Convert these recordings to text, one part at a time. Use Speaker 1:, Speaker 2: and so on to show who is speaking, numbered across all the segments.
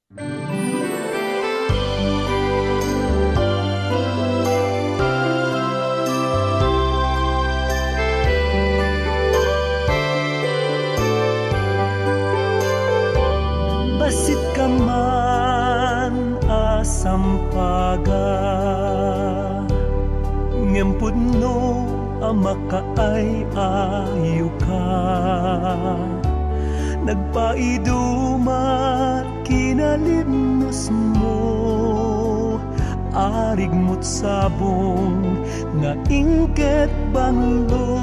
Speaker 1: Basit ka man asampaga, ngempud no amakaay ayo ka. Nagpaidumat kinalimnos mo, arig mo't sabong nga ingket banglo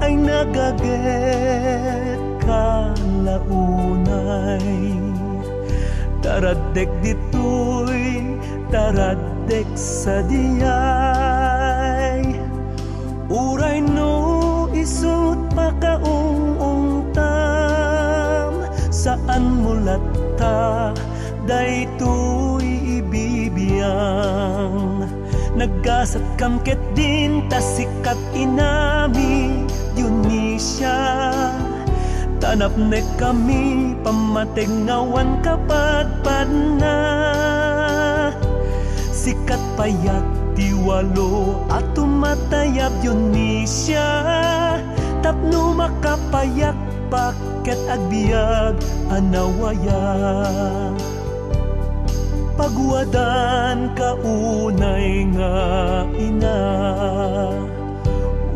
Speaker 1: ay nagaget kalaunay. Taradek ditoy, taradek sa diyay, uray no isut makaungungtam, saan mulata daytoy ibibiyang. Naggasat kamket din tasikat inami Dionisia, tanap ne kami pamatengawan kapagpad na. Sikat payak tiwalo at tumatayab Dionisia, tapno makapayak paket agbiag anawaya. Pagwadan kaunay nga ina,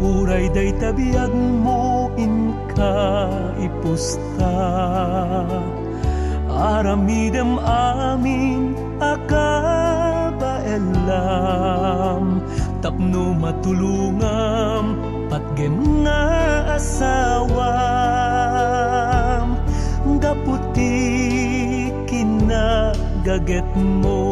Speaker 1: uray day tabiyag mo inka ipusta. Aramidem amin akabaelam, tapno matulungam patgem nga asawam. Daputi kinagaget mo,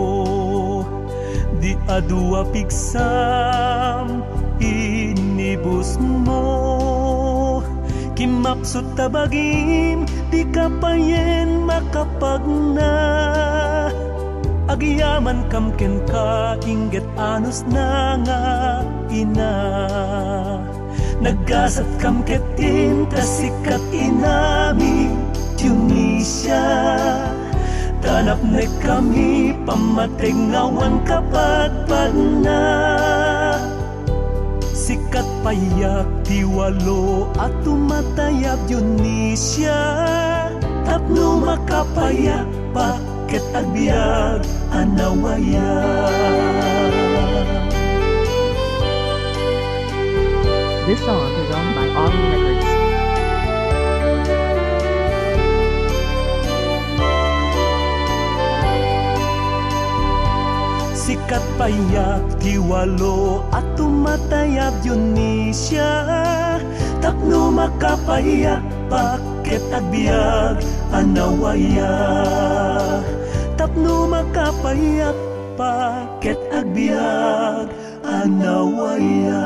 Speaker 1: di adua pigsam inibus mo. Kimapsot tabagim, di kapayen makapagna. Agyaman kamken ka, inget anos na nga ina. Naggasat kamketin, tasikat inami Dionisia, tanap ne kami pamatengawan kapagpad na. Sikat payak tiwalo at tumatayab Dionisia, tapno makapayak paket agbiag anawaya.
Speaker 2: This song is owned by Audio Records.
Speaker 1: Sikat payak tiwalo at tumatayab Dionisia, tapno makapayak paket agbiag anawaya. Tapno makapayak paket agbiag anawaya.